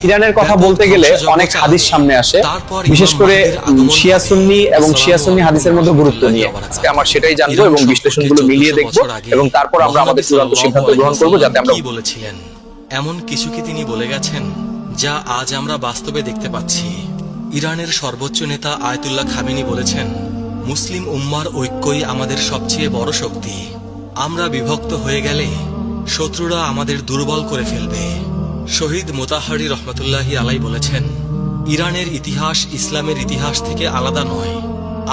ইরানের কথা বলতে গেলে অনেক হাদিস সামনে আসে, বিশেষ করে শিয়া সুন্নি এবং শিয়া সুন্নি হাদিসের মধ্যে গুরুত্ব নিয়ে আজকে আমরা সেটাই জানবো এবং বিশ্লেষণগুলো মিলিয়ে দেখবো এবং তারপর আমরা আমাদের চূড়ান্ত সিদ্ধান্ত গ্রহণ করবো, যাতে আমরা কি বলেছিলেন এমন কিছু কি তিনি বলে গেছেন যা আজ আমরা বাস্তবে দেখতে পাচ্ছি। ইরানের সর্বোচ্চ নেতা আয়াতুল্লাহ খামেনি বলেছেন, মুসলিম উম্মার ঐক্যই আমাদের সবচেয়ে বড় শক্তি। আমরা বিভক্ত হয়ে গেলে শত্রুরা আমাদের দুর্বল করে ফেলবে। শহীদ মোতাহারি রহমতুল্লাহি আলাই বলেছেন, ইরানের ইতিহাস ইসলামের ইতিহাস থেকে আলাদা নয়।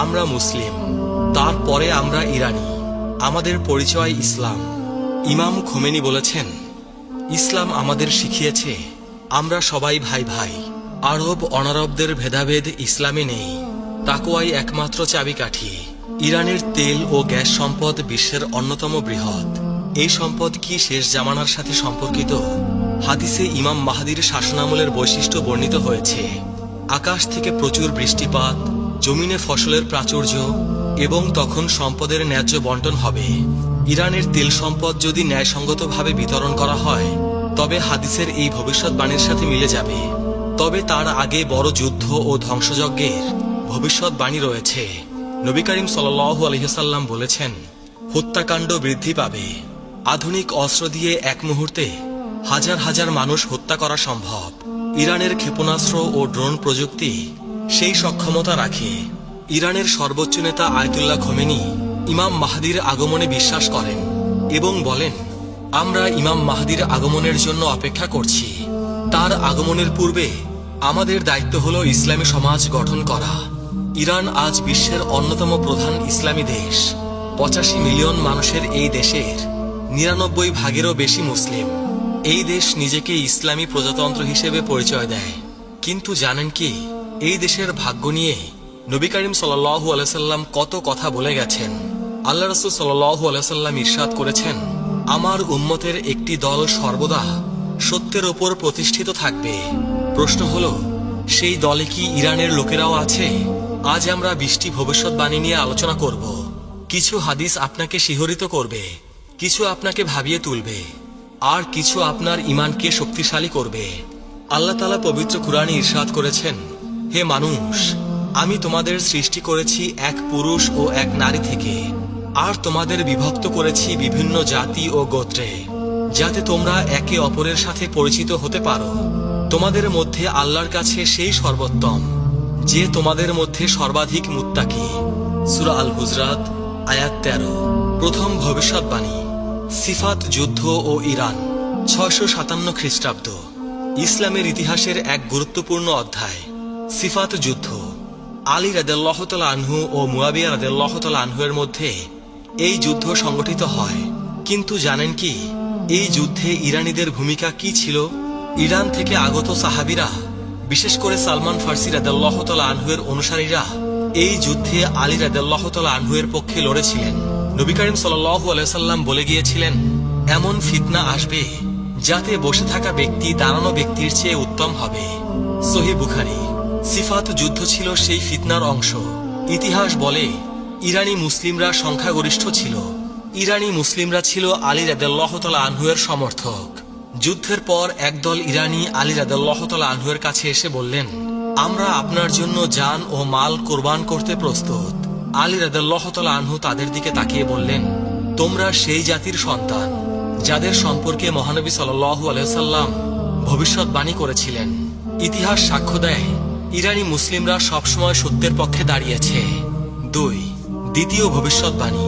আমরা মুসলিম, তারপরে আমরা ইরানি, আমাদের পরিচয় ইসলাম। ইমাম খোমেনি বলেছেন, ইসলাম আমাদের শিখিয়েছে আমরা সবাই ভাই ভাই। আরব অনারবদের ভেদাভেদ ইসলামে নেই, তাকওয়াই একমাত্র চাবিকাঠি। ইরানের তেল ও গ্যাস সম্পদ বিশ্বের অন্যতম বৃহৎ। এই সম্পদ কি শেষ জামানার সাথে সম্পর্কিত? হাদিসে ইমাম মাহদির শাসনামলের বৈশিষ্ট্য বর্ণিত হয়েছে। আকাশ থেকে প্রচুর বৃষ্টিপাত, জমিনে ফসলের প্রাচুর্য এবং তখন সম্পদের ন্যায্য বন্টন হবে। ইরানের তেল সম্পদ যদি ন্যায়সঙ্গতভাবে বিতরণ করা হয় তবে হাদিসের এই ভবিষ্যৎবাণীর সাথে মিলে যাবে। তবে তার আগে বড় যুদ্ধ ও ধ্বংসযজ্ঞের ভবিষ্যৎবাণী রয়েছে। নবী করিম সাল্লাল্লাহু আলাইহি ওয়াসাল্লাম বলেছেন, হত্যাকাণ্ড বৃদ্ধি পাবে। আধুনিক অস্ত্র দিয়ে এক মুহূর্তে হাজার হাজার মানুষ হত্যা করা সম্ভব। ইরানের ক্ষেপণাস্ত্র ও ড্রোন প্রযুক্তি সেই সক্ষমতা রাখে। ইরানের সর্বোচ্চ নেতা আয়াতুল্লাহ খোমেনি ইমাম মাহদির আগমনে বিশ্বাস করেন এবং বলেন, আমরা ইমাম মাহদির আগমনের জন্য অপেক্ষা করছি। তার আগমনের পূর্বে আমাদের দায়িত্ব হলো ইসলামী সমাজ গঠন করা। ইরান আজ বিশ্বের অন্যতম প্রধান ইসলামী দেশ। 85 মিলিয়ন মানুষের এই দেশের 99 ভাগেরও বেশি মুসলিম। এই দেশ নিজেকে ইসলামী প্রজাতন্ত্র হিসেবে পরিচয় দেয়। কিন্তু জানেন কি, এই দেশের ভাগ্য নিয়ে নবী করিম সাল্লাল্লাহু আলাইহি সাল্লাম কত কথা বলে গেছেন। আল্লাহ রাসূল সাল্লাল্লাহু আলাইহি সাল্লাম ইরশাদ করেছেন, আমার উম্মতের একটি দল সর্বদা সত্যের ওপর প্রতিষ্ঠিত থাকবে। প্রশ্ন হলো, সেই দলে কি ইরানের লোকেরাও আছে? আজ আমরা 20টি ভবিষ্যৎবাণী নিয়ে আলোচনা করব। কিছু হাদিস আপনাকে শিহরিত করবে, কিছু আপনাকে ভাবিয়ে তুলবে, আর কিছু আপনার ঈমানকে শক্তিশালী করবে। আল্লাহ তাআলা পবিত্র কুরআনে ইরশাদ করেছেন, হে মানুষ, আমি তোমাদের সৃষ্টি করেছি এক পুরুষ ও এক নারী থেকে, আর তোমাদের বিভক্ত করেছি বিভিন্ন জাতি ও গোত্রে, যাতে তোমরা একে অপরের সাথে পরিচিত হতে পারো। তোমাদের মধ্যে আল্লাহর কাছে সেই সর্বোত্তম যে তোমাদের মধ্যে সর্বাধিক মুত্তাকি। সূরা আল হুজরাত আয়াত 13। প্রথম ভবিষ্যৎবাণী, সিফাত যুদ্ধ ও ইরান, 657 খ্রিস্টাব্দ। ইসলামের ইতিহাসের এক গুরুত্বপূর্ণ অধ্যায়, সিফাত যুদ্ধ। আলী রাদিয়াল্লাহু তাআলা আনহু ও মুয়াবিয়া রাদিয়াল্লাহু তাআলা আনহুর মধ্যে এই যুদ্ধ সংগঠিত হয়। কিন্তু জানেন কি, এই যুদ্ধে ইরানীদের ভূমিকা কি ছিল? ইরান থেকে আগত সাহাবীরা, বিশেষ করে সালমান ফার্সি রাদিয়াল্লাহু তাআলা আনহুর অনুসারীরা এই যুদ্ধে আলী রাদিয়াল্লাহু তাআলা আনহুর পক্ষে লড়েছিলেন। নবী করিম সাল্লাল্লাহু আলাইহি সাল্লাম বলে গিয়েছিলেন, এমন ফিতনা আসবে যাতে বসে থাকা ব্যক্তি দাঁড়ানো ব্যক্তির চেয়ে উত্তম হবে। সহিহ বুখারী। সিফাত যুদ্ধ ছিল সেই ফিতনার অংশ। ইতিহাস বলে, ইরানি মুসলিমরা সংখ্যাগরিষ্ঠ ছিল। ইরানি মুসলিমরা ছিল আলী রাদিয়াল্লাহু তাআলা আনহুর সমর্থক। যুদ্ধের পর একদল ইরানি আলী রাদিয়াল্লাহু তাআলা আনহুর কাছে এসে বললেন, আমরা আপনার জন্য জান ও মাল কোরবান করতে প্রস্তুত। আলী রাদিয়াল্লাহু তাআলা আনহু তাদের দিকে তাকিয়ে বললেন, তোমরা সেই জাতির সন্তান যাদের সম্পর্কে মহানবী সাল্লাল্লাহু আলাইহি সাল্লাম ভবিষ্যৎবাণী করেছিলেন। ইতিহাস সাক্ষ্য দেয়, ইরানি মুসলিমরা সবসময় সত্যের পক্ষে দাঁড়িয়েছে। 2. দ্বিতীয় ভবিষ্যৎবাণী,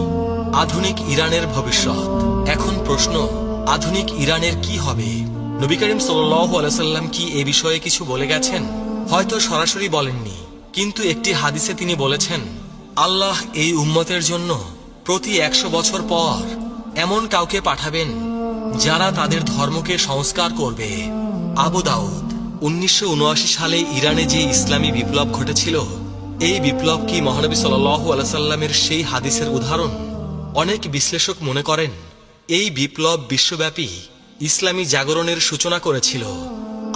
আধুনিক ইরানের ভবিষ্যৎ। এখন প্রশ্ন, আধুনিক ইরানের কি হবে? নবী করিম সাল্লাল্লাহু আলাইহি সাল্লাম কি এ বিষয়ে কিছু বলে গেছেন? হয়তো সরাসরি বলেননি, কিন্তু একটি হাদিসে তিনি বলেছেন, আল্লাহ এই উম্মতের জন্য প্রতি 100 বছর পর এমন কাউকে পাঠাবেন যারা তাদের ধর্মকে সংস্কার করবে। আবু দাউদ। 1979 সালে ইরানে যে ইসলামী বিপ্লব ঘটেছিল, এই বিপ্লব কি মহানবী সাল্লাল্লাহু আলাইহি সাল্লামের সেই হাদিসের উদাহরণ? অনেক বিশ্লেষক মনে করেন, এই বিপ্লব বিশ্বব্যাপী ইসলামী জাগরণের সূচনা করেছিল।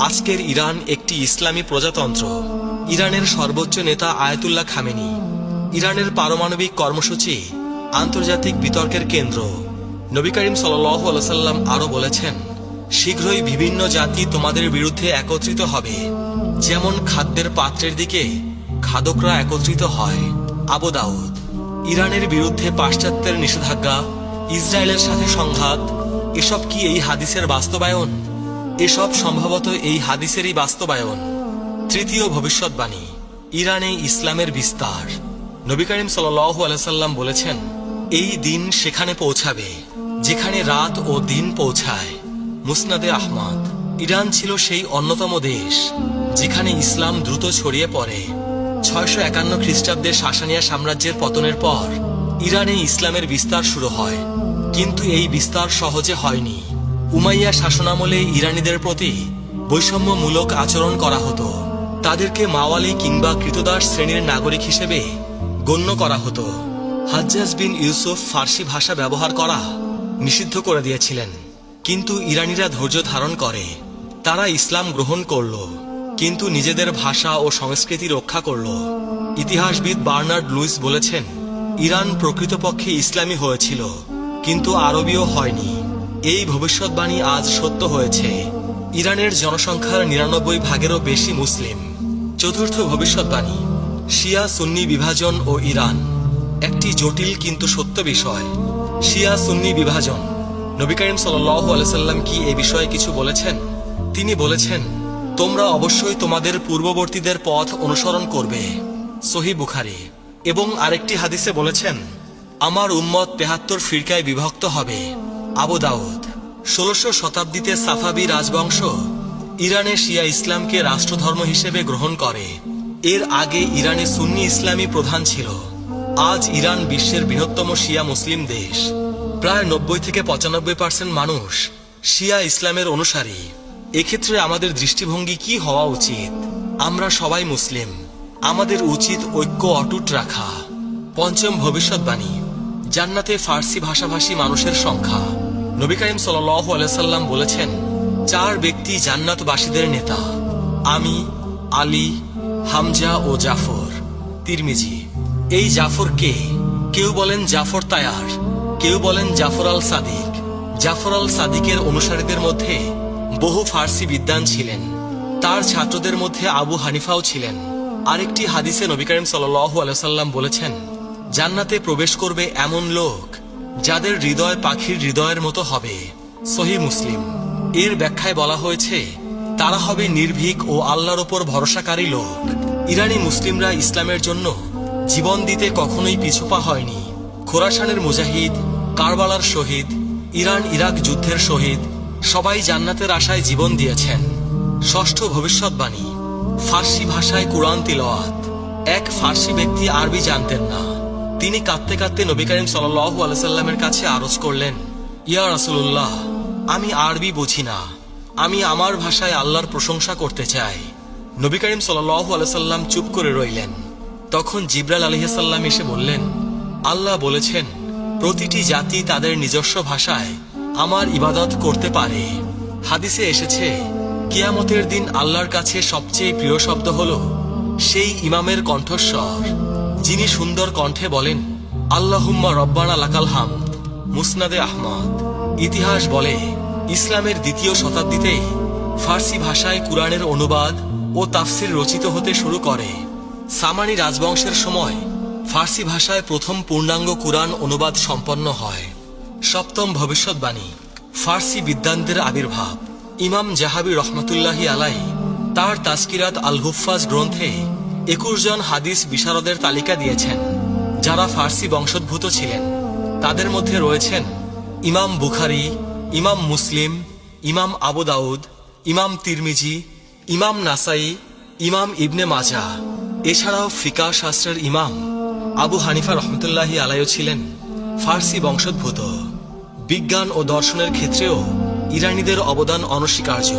আজকের ইরান একটি ইসলামী প্রজাতন্ত্র। ইরানের সর্বোচ্চ নেতা আয়াতুল্লাহ খামেনি। ইরানের পারমাণবিক কর্মসূচি আন্তর্জাতিক বিতর্কের কেন্দ্র। নবী করিম সাল্লাল্লাহু আলাইহি সাল্লাম আরো বলেছেন, শীঘ্রই বিভিন্ন জাতি তোমাদের বিরুদ্ধে একত্রিত হবে, যেমন খাদ্যের পাত্রের দিকে খাদকরা একত্রিত হয়। আবু দাউদ। ইরানের বিরুদ্ধে পাশ্চাত্যের নিষেধাজ্ঞা, ইসরায়েলের সাথে সংঘাত, এসব কি এই হাদিসের বাস্তবায়ন? এসব সম্ভবত এই হাদিসেরই বাস্তবায়ন। তৃতীয় ভবিষ্যৎবাণী, ইরানে ইসলামের বিস্তার। নবী করিম সাল্লাল্লাহু আলাইহি সাল্লাম বলেছেন, এই দিন সেখানে পৌঁছাবে যেখানে রাত ও দিন পৌঁছায়। মুসনাদে আহমদ। ইরান ছিল সেই অন্যতম দেশ যেখানে ইসলাম দ্রুত ছড়িয়ে পড়ে। 651 খ্রিস্টাব্দে সাসানিয়া সাম্রাজ্যের পতনের পর ইরানে ইসলামের বিস্তার শুরু হয়, কিন্তু এই বিস্তার সহজে হয়নি। উমাইয়া শাসনামলে ইরানিদের প্রতি বৈষম্যমূলক আচরণ করা হতো। তাদেরকে মাওয়ালি কিংবা কৃতদাস শ্রেণীর নাগরিক হিসেবে গণ্য করা হতো। হাজ্জাজ বিন ইউসুফ ফার্সি ভাষা ব্যবহার করা নিষিদ্ধ করে দিয়েছিলেন, কিন্তু ইরানিরা ধৈর্য ধারণ করে। তারা ইসলাম গ্রহণ করল, কিন্তু নিজেদের ভাষা ও সংস্কৃতি রক্ষা করল। ইতিহাসবিদ বার্নার্ড লুইস বলেছেন, ইরান প্রকৃতপক্ষে ইসলামী হয়েছিল, কিন্তু আরবীয় হয়নি। এই ভবিষ্যৎবাণী আজ সত্য হয়েছে। ইরানের জনসংখ্যার 99 ভাগেরও বেশি মুসলিম। চতুর্থ ভবিষ্যৎবাণী, শিয়া সুন্নি বিভাজন ও ইরান। একটি জটিল কিন্তু সত্য বিষয়। শিয়া সুন্নি বিভাজন। নবী করিম সাল্লাল্লাহু আলাইহি সাল্লাম কি এ বিষয়ে কিছু বলেছেন? তিনি বলেছেন, তোমরা অবশ্যই তোমাদের পূর্ববর্তীদের পথ অনুসরণ করবে। সহিহ বুখারী। এবং আরেকটি হাদিসে বলেছেন, আমার উম্মত 73 ফিরকায় বিভক্ত হবে। আবু দাউদ। 16শো শতাব্দীতে সাফাবি রাজবংশ ইরানে শিয়া ইসলামকে রাষ্ট্রধর্ম হিসেবে গ্রহণ করে। এর আগে ইরানে সুন্নি ইসলামী প্রধান ছিল। আজ ইরান বিশ্বের বৃহত্তম শিয়া মুসলিম দেশ। প্রায় 90 থেকে 95% মানুষ শিয়া ইসলামের অনুসারী। এক্ষেত্রে আমাদের দৃষ্টিভঙ্গি কি হওয়া উচিত? আমরা সবাই মুসলিম, আমাদের উচিত ঐক্য অটুট রাখা। পঞ্চম ভবিষ্যৎবাণী, জান্নাতে ফার্সি ভাষাভাষী মানুষের সংখ্যা। নবী করিম সাল্লাল্লাহু আলাইহি সাল্লাম বলেছেন, 4 ব্যক্তি জান্নাতবাসীদের নেতা, আমি, আলী, হামজা ও জাফর। তিরমিজি। এই জাফর কে? কেউ বলেন জাফর তায়ার, কেউ বলেন জাফর আল সাদিক। জাফর আল সাদিকের অনুসারীদের মধ্যে বহু ফার্সি বিদ্বান ছিলেন। তার ছাত্রদের মধ্যে আবু হানিফাও ছিলেন। আরেকটি হাদিসে নবী করিম সাল্লাল্লাহু আলাইহি সাল্লাম বলেছেন, জান্নাতে প্রবেশ করবে এমন লোক যাদের হৃদয় পাখির হৃদয়ের মতো হবে। সহিহ মুসলিম। এর ব্যাখ্যায় বলা হয়েছে, তারা হবে নির্ভীক ও আল্লাহর উপর ভরসাকারী লোক। ইরানি মুসলিমরা ইসলামের জন্য জীবন দিতে কখনোই পিছুপা হয়নি। খোরাসানের মুজাহিদ, কারবালার শহীদ, ইরান ইরাক যুদ্ধের শহীদ সবাই জান্নাতের আশায় জীবন দিয়েছেন। ষষ্ঠ ভবিষ্যৎবাণী, ফার্সি ভাষায় কুরআন তিলাওয়াত। এক ফার্সি ব্যক্তি আরবি জানতেন না। তিনি কাঁদতে কাঁদতে নবী করিম সাল্লাল্লাহু আলাইহি সাল্লামের কাছে আরজ করলেন, ইয়া রাসূলুল্লাহ, আমি আরবি বুঝি না, আমি আমার ভাষায় আল্লাহর প্রশংসা করতে চাই। নবী করিম সাল্লাল্লাহু আলাইহি সাল্লাম চুপ করে রইলেন। তখন জিবরাইল আলাইহিস সালাম এসে বললেন, আল্লাহ বলেছেন, প্রতিটি জাতি তাদের নিজস্ব ভাষায় আমার ইবাদত করতে পারে। হাদিসে এসেছে, কিয়ামতের দিন আল্লাহর কাছে সবচেয়ে প্রিয় শব্দ হলো সেই ইমামের কণ্ঠস্বর যিনি সুন্দর কণ্ঠে বলেন, আল্লাহুম্মা রব্বানা লাকাল হামদ। মুসনাদে আহমদ। ইতিহাস বলে, ইসলামের 2য় শতাব্দীতেই ফার্সি ভাষায় কুরআনের অনুবাদ ও তাফসির রচিত হতে শুরু করে। সামানি রাজবংশের সময় ফার্সি ভাষায় প্রথম পূর্ণাঙ্গ কুরআন অনুবাদ সম্পন্ন হয়। সপ্তম ভবিষ্যৎবাণী, ফার্সি বিদ্বানদের আবির্ভাব। ইমাম জাহাবি রহমতুল্লাহি আলাইহি তার তাজকিরাত আল হুফাজ গ্রন্থে 21 জন হাদিস বিশারদের তালিকা দিয়েছেন যারা ফার্সি বংশোদ্ভূত ছিলেন। তাদের মধ্যে রয়েছেন ইমাম বুখারী, ইমাম মুসলিম, ইমাম আবু দাউদ, ইমাম তিরমিজি, ইমাম নাসাই, ইমাম ইবনে মাজাহ। এছাড়াও ফিকাহ শাস্ত্রের ইমাম আবু হানিফা রহমতুল্লাহি আলাইহি ছিলেন ফার্সি বংশোদ্ভূত। বিজ্ঞান ও দর্শনের ক্ষেত্রেও ইরানিদের অবদান অনস্বীকার্য।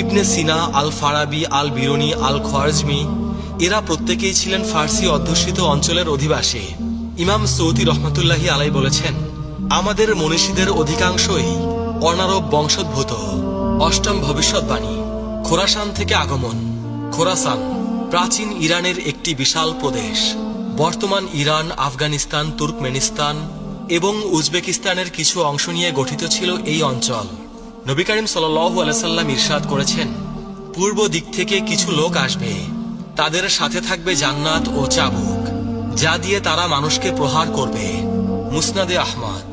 ইবনে সিনা, আল ফারাবি, আল বিরুনি, আল খোয়ারজমি এরা প্রত্যেকেই ছিলেন ফার্সি অধ্যুষিত অঞ্চলের অধিবাসী। ইমাম সৌদি রহমতুল্লাহি আলাইহি বলেছেন, আমাদের মনীষীদের অধিকাংশই অনারব বংশোদ্ভূত। অষ্টম ভবিষ্যৎবাণী, খোরাসান থেকে আগমন। খোরাসান প্রাচীন ইরানের একটি বিশাল প্রদেশ। বর্তমান ইরান, আফগানিস্তান, তুর্কমেনিস্তান এবং উজবেকিস্তানের কিছু অংশ নিয়ে গঠিত ছিল এই অঞ্চল। নবী করিম সাল্লাল্লাহু আলাইহি সাল্লাম ইরশাদ করেছেন, পূর্ব দিক থেকে কিছু লোক আসবে, তাদের সাথে থাকবে জান্নাত ও চাবুক, যা দিয়ে তারা মানুষকে প্রহার করবে। মুসনাদে আহমদ।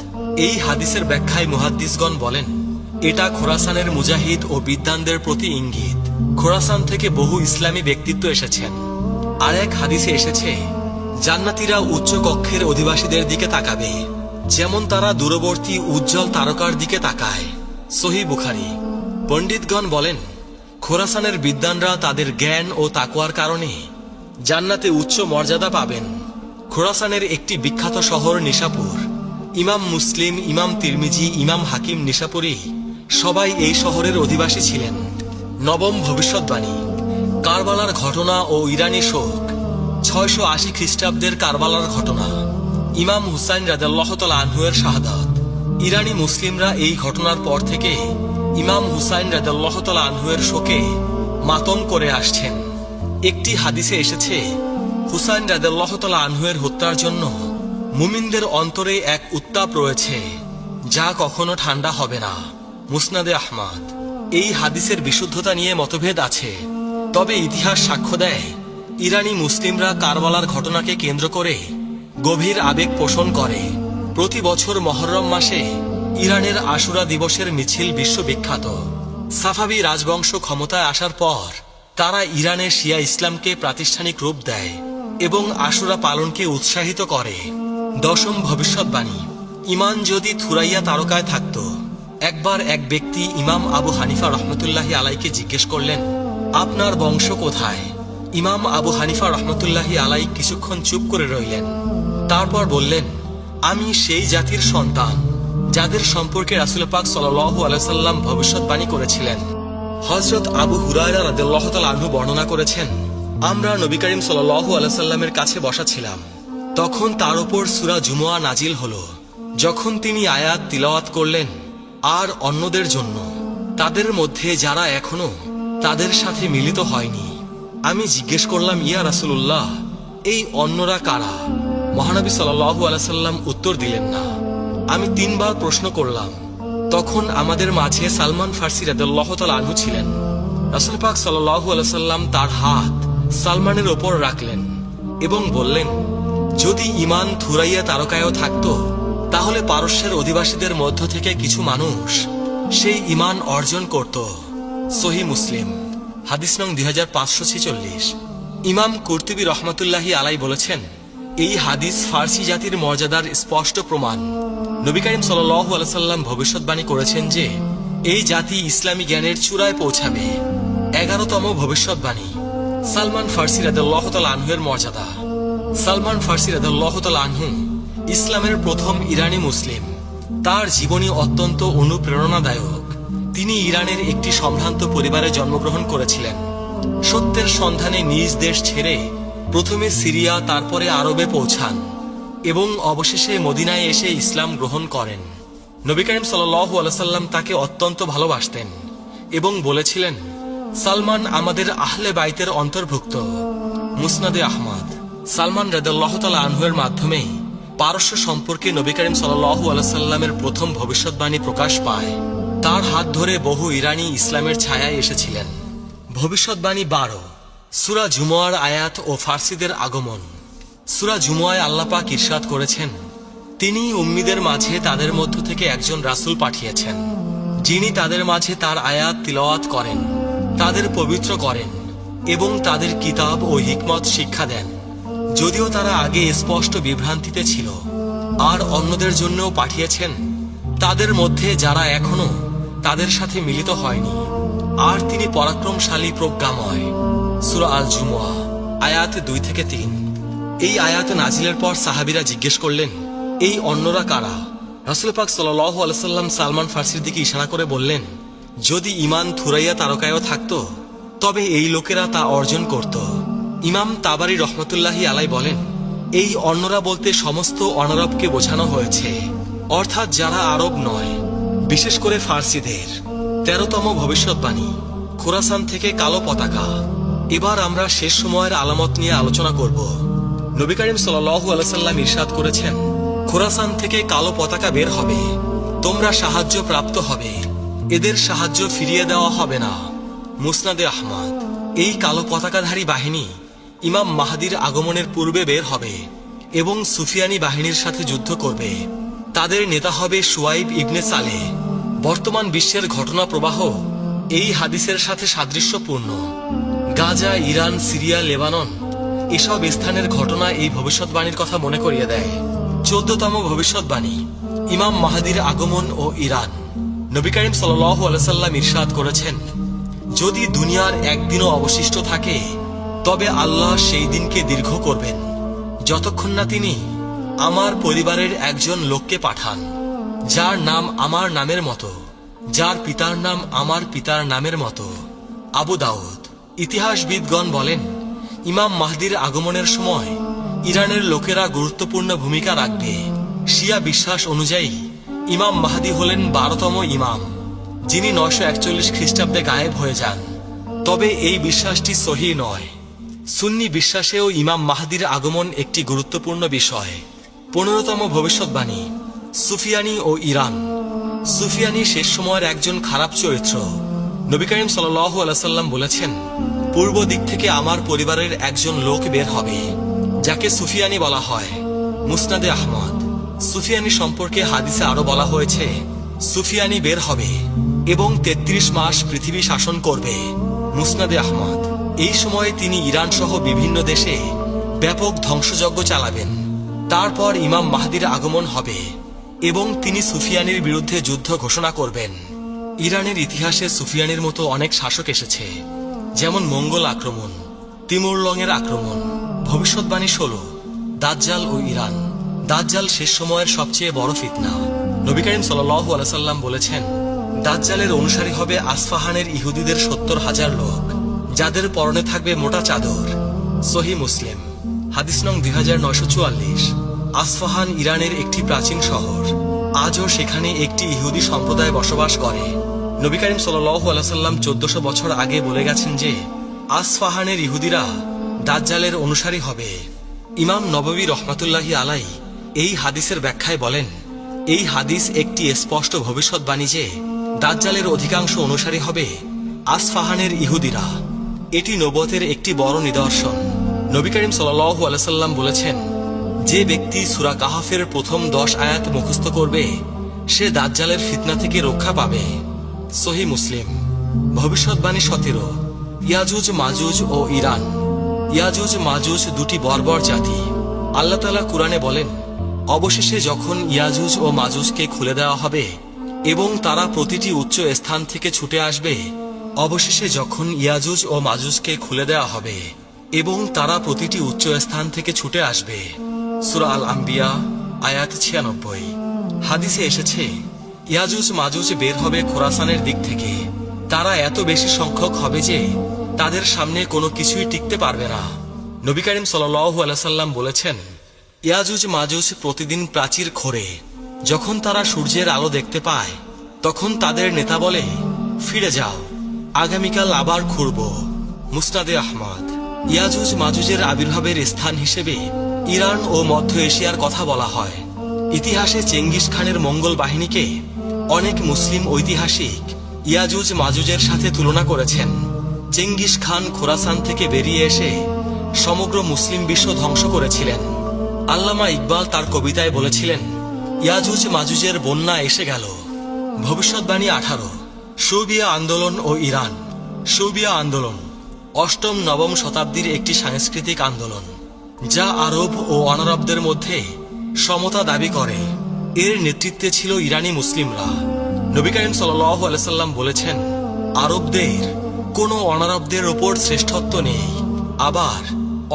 এই হাদিসের ব্যাখ্যায় মুহাদ্দিসগণ বলেন, এটা খোরাসানের মুজাহিদ ও বিদ্বানদের প্রতি ইঙ্গিত। খোরাসান থেকে বহু ইসলামী ব্যক্তিত্ব এসেছেন। আর এক হাদিসে এসেছে, জান্নাতীরা উচ্চ কক্ষের অধিবাসীদের দিকে তাকাবে, যেমন তারা দূরবর্তী উজ্জ্বল তারকার দিকে তাকায়। সহিহ বুখারী। পণ্ডিতগণ বলেন, খোরাসানের বিদ্বানরা তাদের জ্ঞান ও তাকওয়ার কারণে জান্নাতে উচ্চ মর্যাদা পাবেন। খোরাসানের একটি বিখ্যাত শহর নিশাপুর। ইমাম মুসলিম, ইমাম তিরমিজি, ইমাম হাকিম নিশাপুরি সবাই এই শহরের অধিবাসী ছিলেন। নবম ভবিষ্যৎবাণী। কারবালার ঘটনা ও ইরানি শোক। 680 খ্রিস্টাব্দের কারবালার ঘটনা। ইমাম হুসাইন রাদিয়াল্লাহু তাআলা আনহু এর শাহাদাত। ইরানি মুসলিমরা এই ঘটনার পর থেকে ইমাম হুসাইন রাদিয়াল্লাহু তাআলা আনহু এর শোকে মাতম করে আসছেন। একটি হাদিসে এসেছে, হুসাইন রাদিয়াল্লাহু তাআলা আনহু এর হত্যার জন্য মুমিনদের অন্তরে এক উত্তাপ রয়েছে, যা কখনো ঠান্ডা হবে না। মুসনাদে আহমদ। এই হাদিসের বিশুদ্ধতা নিয়ে মতভেদ আছে, তবে ইতিহাস সাক্ষ্য দেয় ইরানি মুসলিমরা কারবালার ঘটনাকে কেন্দ্র করে গভীর আবেগ পোষণ করে। প্রতি বছর মহররম মাসে ইরানের আশুরা দিবসের মিছিল বিশ্ববিখ্যাত। সাফাবি রাজবংশ ক্ষমতায় আসার পর তারা ইরানের শিয়া ইসলামকে প্রাতিষ্ঠানিক রূপ দেয় এবং আশুরা পালনকে উৎসাহিত করে। দশম ভবিষ্যৎবাণী। ইমান যদি থুরাইয়া তারকায় থাকত। একবার এক ব্যক্তি ইমাম আবু হানিফা রহমতুল্লাহি আলাইকে জিজ্ঞেস করলেন, আপনার বংশ কোথায়? ইমাম আবু হানিফা রহমতুল্লাহি আলাই কিছুক্ষণ চুপ করে রইলেন। তারপর বললেন, আমি সেই জাতির সন্তান যাদের সম্পর্কে রাসূল পাক সাল্লাল্লাহু আলাইহি সাল্লাম ভবিষ্যৎবাণী করেছিলেন। হযরত আবু হুরায়রা রাদিয়াল্লাহু তাআলা আনহু বর্ণনা করেছেন, আমরা নবী করিম সাল্লাল্লাহু আলাইহি সাল্লামের কাছে বসা ছিলাম। তখন তার উপর সূরা জুমুয়া নাজিল হলো। যখন তিনি আয়াত তিলাওয়াত করলেন, আর অন্যদের জন্য, তাদের মধ্যে যারা এখনো তাদের সাথে মিলিত হয়নি। আমি জিজ্ঞেস করলাম, ইয়া রাসূলুল্লাহ, এই অন্যরা কারা? মহানবী সাল্লাল্লাহু আলাইহি সাল্লাম উত্তর দিলেন না। আমি 3 বার প্রশ্ন করলাম। তখন আমাদের মাঝে সালমান ফার্সি রাদিয়াল্লাহু তাআলা আনহু ছিলেন। রাসূল পাক সাল্লাল্লাহু আলাইহি সাল্লাম তার হাত সালমানের ওপর রাখলেন এবং বললেন, যদি ঈমান থুরাইয়া তারকায়ও থাকতো, তাহলে পারস্যের অধিবাসীদের মধ্য থেকে কিছু মানুষ সেই ঈমান অর্জন করত। সহিহ মুসলিম। হাদিস নং 2546। ইমাম কুরতুবী রহমাতুল্লাহি আলাই বলেছেন, এই হাদিস ফার্সি জাতির মর্যাদার স্পষ্ট প্রমাণ। নবী করিম সাল্লাল্লাহু আলাইহি সাল্লাম ভবিষ্যৎবাণী করেছেন যে এই জাতি ইসলামী জ্ঞানের চূড়ায় পৌঁছাবে। 11তম ভবিষ্যৎবাণী। সালমান ফার্সি রাদিয়াল্লাহু তাআলা আনহু এর মর্যাদা। সালমান ফার্সি রাদিয়াল্লাহু তাআলা আনহু ইসলামের প্রথম ইরানি মুসলিম। তার জীবনী অত্যন্ত অনুপ্রেরণাদায়ক। তিনি ইরানের একটি সম্ভ্রান্ত পরিবারে জন্মগ্রহণ করেছিলেন। সত্যের সন্ধানে নিজ দেশ ছেড়ে প্রথমে সিরিয়া, তারপরে আরবে পৌঁছান এবং অবশেষে মদিনায় এসে ইসলাম গ্রহণ করেন। নবী করিম সাল্লাল্লাহু আলাইহি সাল্লাম তাকে অত্যন্ত ভালোবাসতেন এবং বলেছিলেন, সালমান আমাদের আহলে বাইতের অন্তর্ভুক্ত। মুসনাদে আহমদ। সালমান রাদিয়াল্লাহু তাআলা আনহু এর মাধ্যমে পারস্য সম্পর্কে নবী করিম সাল্লাল্লাহু আলাইহি সাল্লামের প্রথম ভবিষ্যৎবাণী প্রকাশ পায়। তার হাত ধরে বহু ইরানি ইসলামের ছায়ায় এসেছিলেন। ভবিষ্যৎবাণী 12। সূরা জুমুয়ার আয়াত ও ফার্সিদের আগমন। সূরা জুমুয়ায় আল্লাহ পাক ইরশাদ করেছেন, তিনি উম্মীদের মাঝে তাদের মধ্য থেকে একজন রাসূল পাঠিয়েছেন, যিনি তাদের মাঝে তার আয়াত তিলাওয়াত করেন, তাদের পবিত্র করেন এবং তাদের কিতাব ও হিকমত শিক্ষা দেন, যদিও তারা আগে স্পষ্ট বিভ্রান্তিতে ছিল। আর অন্যদের জন্যও পাঠিয়েছেন, তাদের মধ্যে যারা এখনো তাদের সাথে মিলিত হয়নি। আর তিনি পরাক্রমশালী, প্রজ্ঞাময়। সূরা আল জুমুয়া আয়াত 2 থেকে 3। এই আয়াত নাজিলের পর সাহাবীরা জিজ্ঞেস করলেন, এই অন্যরা কারা? রাসূল পাক সাল্লাল্লাহু আলাইহি সাল্লাম সালমান ফার্সির দিকে ইশারা করে বললেন, যদি ঈমান থুরাইয়া তারকায়ও থাকতো, তবে এই লোকেরা তা অর্জন করত। ইমাম তাবারি রহমতুল্লাহি আলাই বলেন, এই অন্যরা বলতে সমস্ত অনারবকে বোঝানো হয়েছে, অর্থাৎ যারা আরব নয়, বিশেষ করে ফার্সিদের। 13তম ভবিষ্যৎবাণী। খোরাসান থেকে কালো পতাকা। এবার আমরা শেষ সময়ের আলামত নিয়ে আলোচনা করব। নবী করিম সাল্লাল্লাহু আলাইহি সাল্লাম ইরশাদ করেছেন, খোরাসান থেকে কালো পতাকা বের হবে, তোমরা সাহায্য প্রাপ্ত হবে, এদের সাহায্য ফিরিয়ে দেওয়া হবে না। মুসনাদে আহমদ। এই কালো পতাকাধারী বাহিনী ইমাম মাহদির আগমনের পূর্বে বের হবে এবং সুফিয়ানি বাহিনীর সাথে যুদ্ধ করবে। তাদের নেতা হবে শুয়াইব ইবনে সালেহ। বর্তমান বিশ্বের ঘটনা প্রবাহ এই হাদিসের সাথে সাদৃশ্যপূর্ণ। গাজা, ইরান, সিরিয়া, লেবানন এসব স্থানের ঘটনা এই ভবিষ্যৎবাণীর কথা মনে করিয়ে দেয়। 14তম ভবিষ্যৎবাণী, ইমাম মাহদির আগমন ও ইরান। নবী করিম সাল্লাল্লাহু আলাইহি সাল্লাম ইরশাদ করেছেন, যদি দুনিয়ার একদিনও অবশিষ্ট থাকে তবে আল্লাহ সেই দিনকে দীর্ঘ করবেন যতক্ষণ না তিনি আমার পরিবারের একজন লোককে পাঠান, যার নাম আমার নামের মতো, যার পিতার নাম আমার পিতার নামের মতো। আবু দাউদ। ইতিহাসবিদগণ বলেন, ইমাম মাহদির আগমনের সময় ইরানের লোকেরা গুরুত্বপূর্ণ ভূমিকা রাখবে। শিয়া বিশ্বাস অনুযায়ী ইমাম মাহদি হলেন 12তম ইমাম, যিনি 941 খ্রিস্টাব্দে গায়েব হয়ে যান। তবে এই বিশ্বাসটি সহিহ নয়। সুন্নি বিশ্বাসেও ইমাম মাহদির আগমন একটি গুরুত্বপূর্ণ বিষয়। 15তম ভবিষ্যৎবাণী, সুফিয়ানি ও ইরান। সুফিয়ানি শেষ সময়ের একজন খারাপ চরিত্র। নবী করিম সাল্লাল্লাহু আলাইহি সাল্লাম বলেছেন, পূর্ব দিক থেকে আমার পরিবারের একজন লোক বের হবে, যাকে সুফিয়ানি বলা হয়। মুসনাদে আহমদ। সুফিয়ানি সম্পর্কে হাদিসে আরো বলা হয়েছে, সুফিয়ানি বের হবে এবং 33 মাস পৃথিবী শাসন করবে। মুসনাদে আহমদ। এই সময়ে তিনি ইরান সহ বিভিন্ন দেশে ব্যাপক ধ্বংসযজ্ঞ চালাবেন। তারপর ইমাম মাহদির আগমন হবে এবং তিনি সুফিয়ানির বিরুদ্ধে যুদ্ধ ঘোষণা করবেন। ইরানের ইতিহাসে সুফিয়ানির মতো অনেক শাসক এসেছে, যেমন মঙ্গল আক্রমণ, তিমুরলংয়ের আক্রমণ। ভবিষ্যৎবাণী 16, দাজ্জাল ও ইরান। দাজ্জাল শেষ সময়ের সবচেয়ে বড় ফিতনা। নবী করিম সাল্লাল্লাহু আলাইহি সাল্লাম বলেছেন, দাজ্জালের অনুসারী হবে আসফাহানের ইহুদিদের 70,000 লোক, যাদের পরনে থাকবে মোটা চাদর। সহিহ মুসলিম। হাদিস নং 2944। আসফাহান ইরানের একটি প্রাচীন শহর। আজও সেখানে একটি ইহুদি সম্প্রদায় বসবাস করে। নবী করিম সাল্লাল্লাহু আলাইহি সাল্লাম 1400 বছর আগে বলে গেছেন যে আসফাহানের ইহুদিরা দাজ্জালের অনুসারী হবে। ইমাম নববী রহমাতুল্লাহি আলাই এই হাদিসের ব্যাখ্যায় বলেন, এই হাদিস একটি স্পষ্ট ভবিষ্যৎবাণী যে দাজ্জালের অধিকাংশ অনুসারী হবে আসফাহানের ইহুদিরা। এটি নবুয়তের একটি বড় নিদর্শন। নবী করিম সাল্লাল্লাহু আলাইহি সাল্লাম বলেছেন, যে ব্যক্তি সূরা কাহাফের প্রথম 10 আয়াত মুখস্থ করবে সে দাজ্জালের ফিতনা থেকে রক্ষা পাবে। সহিহ মুসলিম। ভবিষ্যৎবাণী 17, ইয়াজুজ মাজুজ ও ইরান। ইয়াজুজ মাজুজ দুটি বর্বর জাতি। আল্লাহ তাআলা কুরআনে বলেন, অবশেষে যখন ইয়াজুজ ও মাজুজকে খুলে দেওয়া হবে এবং তারা প্রতিটি উচ্চ স্থান থেকে ছুটে আসবে। অবশেষে যখন ইয়াজুজ ও মাজুজকে খুলে দেওয়া হবে এবং তারা প্রতিটি উচ্চ স্থান থেকে ছুটে আসবে। সূরা আল আম্বিয়া আয়াত 96। হাদিসে এসেছে, ইয়াজুজ মাজুজ বের হবে খোরাসানের দিক থেকে। তারা এত বেশি সংখ্যক হবে যে তাদের সামনে কোনো কিছুই টিকতে পারবে না। নবী করিম সাল্লাল্লাহু আলাইহি সাল্লাম বলেছেন, ইয়াজুজ মাজুজ প্রতিদিন প্রাচীর খোঁড়ে। যখন তারা সূর্যের আলো দেখতে পায় তখন তাদের নেতা বলে, ফিরে যাও, আগামীকাল আবার খুঁড়ব। মুসনাদে আহমদ। ইয়াজুজ মাজুজের আবির্ভাবের স্থান হিসেবে ইরান ও মধ্য এশিয়ার কথা বলা হয়। ইতিহাসে চেঙ্গিস খানের মঙ্গল বাহিনীকে অনেক মুসলিম ঐতিহাসিক ইয়াজুজ মাজুজের সাথে তুলনা করেছেন। চেঙ্গিস খান খোরাসান থেকে বেরিয়ে এসে সমগ্র মুসলিম বিশ্ব ধ্বংস করেছিলেন। আল্লামা ইকবাল তার কবিতায় বলেছিলেন, ইয়াজুজ মাজুজের বন্যা এসে গেল। ভবিষ্যৎবাণী 18, শৌবিয়া আন্দোলন ও ইরান। শৌবিয়া আন্দোলন 8ম-9ম শতাব্দীর একটি সাংস্কৃতিক আন্দোলন, যা আরব ও অনারবদের মধ্যে সমতা দাবি করে। এর নেতৃত্বে ছিল ইরানি মুসলিমরা। নবী করিম সাল্লাল্লাহু আলাইহি সাল্লাম বলেছেন, আরবদের কোনো অনারবদের ওপর শ্রেষ্ঠত্ব নেই, আবার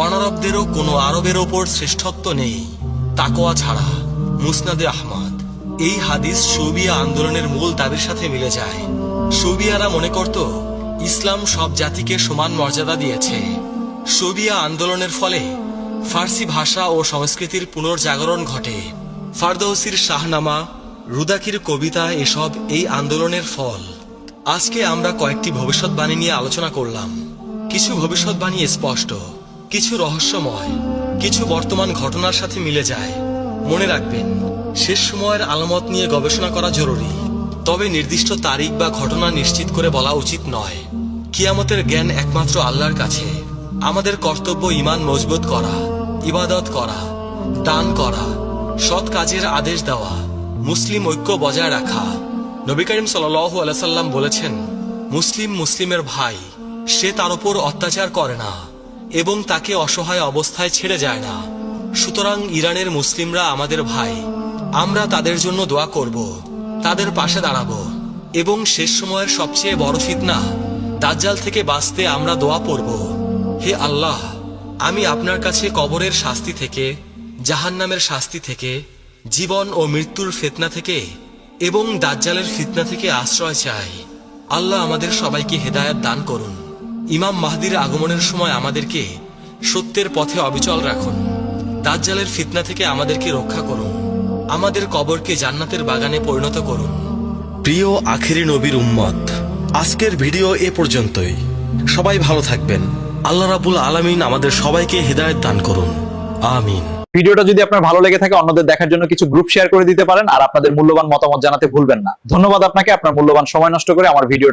অনারবদেরও কোনো আরবের ওপর শ্রেষ্ঠত্ব নেই তাকওয়া ছাড়া। মুসনাদে আহমদ। এই হাদিস শৌবিয়া আন্দোলনের মূল দাবির সাথে মিলে যায়। শৌবিয়ারা মনে করত ইসলাম সব জাতিকে সমান মর্যাদা দিয়েছে। শৌবিয়া আন্দোলনের ফলে ফার্সি ভাষা ও সংস্কৃতির পুনর্জাগরণ ঘটে। ফারদৌসির শাহনামা, রুদাকির কবিতা এসব এই আন্দোলনের ফল। আজকে আমরা কয়েকটি ভবিষ্যৎবাণী নিয়ে আলোচনা করলাম। কিছু ভবিষ্যৎবাণী স্পষ্ট, কিছু রহস্যময়, কিছু বর্তমান ঘটনার সাথে মিলে যায়। মনে রাখবেন, শেষ সময়ের আলামত নিয়ে গবেষণা করা জরুরি। তবে নির্দিষ্ট তারিখ বা ঘটনা নিশ্চিত করে বলা উচিত নয়। কিয়ামতের জ্ঞান একমাত্র আল্লাহর কাছে। আমাদের কর্তব্য ঈমান মজবুত করা, ইবাদত করা, দান করা, সৎ কাজের আদেশ দেওয়া, মুসলিম ঐক্য বজায় রাখা। নবী করিম সাল্লাল্লাহু আলাইহি সাল্লাম বলেছেন, মুসলিম মুসলিমের ভাই, সে তার উপর অত্যাচার করে না এবং তাকে অসহায় অবস্থায় ছেড়ে যায় না। সুতরাং ইরানের মুসলিমরা আমাদের ভাই। আমরা তাদের জন্য দোয়া করব, তাদের পাশে দাঁড়াবো এবং শেষ সময়ের সবচেয়ে বড় ফিতনা দাজ্জাল থেকে বাঁচতে আমরা দোয়া পড়ব। হে আল্লাহ, আমি আপনার কাছে কবরের শাস্তি থেকে, জাহান্নামের শাস্তি থেকে, জীবন ও মৃত্যুর ফিতনা থেকে এবং দাজ্জালের ফিতনা থেকে আশ্রয় চাই। আল্লাহ আমাদের সবাইকে হেদায়েত দান করুন। ইমাম মাহদির আগমনের সময় আমাদেরকে সত্যের পথে অবিচল রাখুন। দাজ্জালের ফিতনা থেকে আমাদেরকে রক্ষা করুন। আমাদের কবরকে জান্নাতের বাগানে পরিণত করুন। প্রিয় আখেরি নবীর উম্মত, আজকের ভিডিও এ পর্যন্তই। সবাই ভালো থাকবেন। আল্লাহ রাব্বুল আলামিন আমাদের সবাইকে হেদায়েত দান করুন। আমিন। ভিডিওটা যদি আপনার ভালো লেগে থাকে অন্যদের দেখার জন্য কিছু গ্রুপ শেয়ার করে দিতে পারেন, আর আপনাদের মূল্যবান মতামত জানাতে ভুলবেন না। ধন্যবাদ আপনাকে আপনার মূল্যবান সময় নষ্ট করে আমার ভিডিও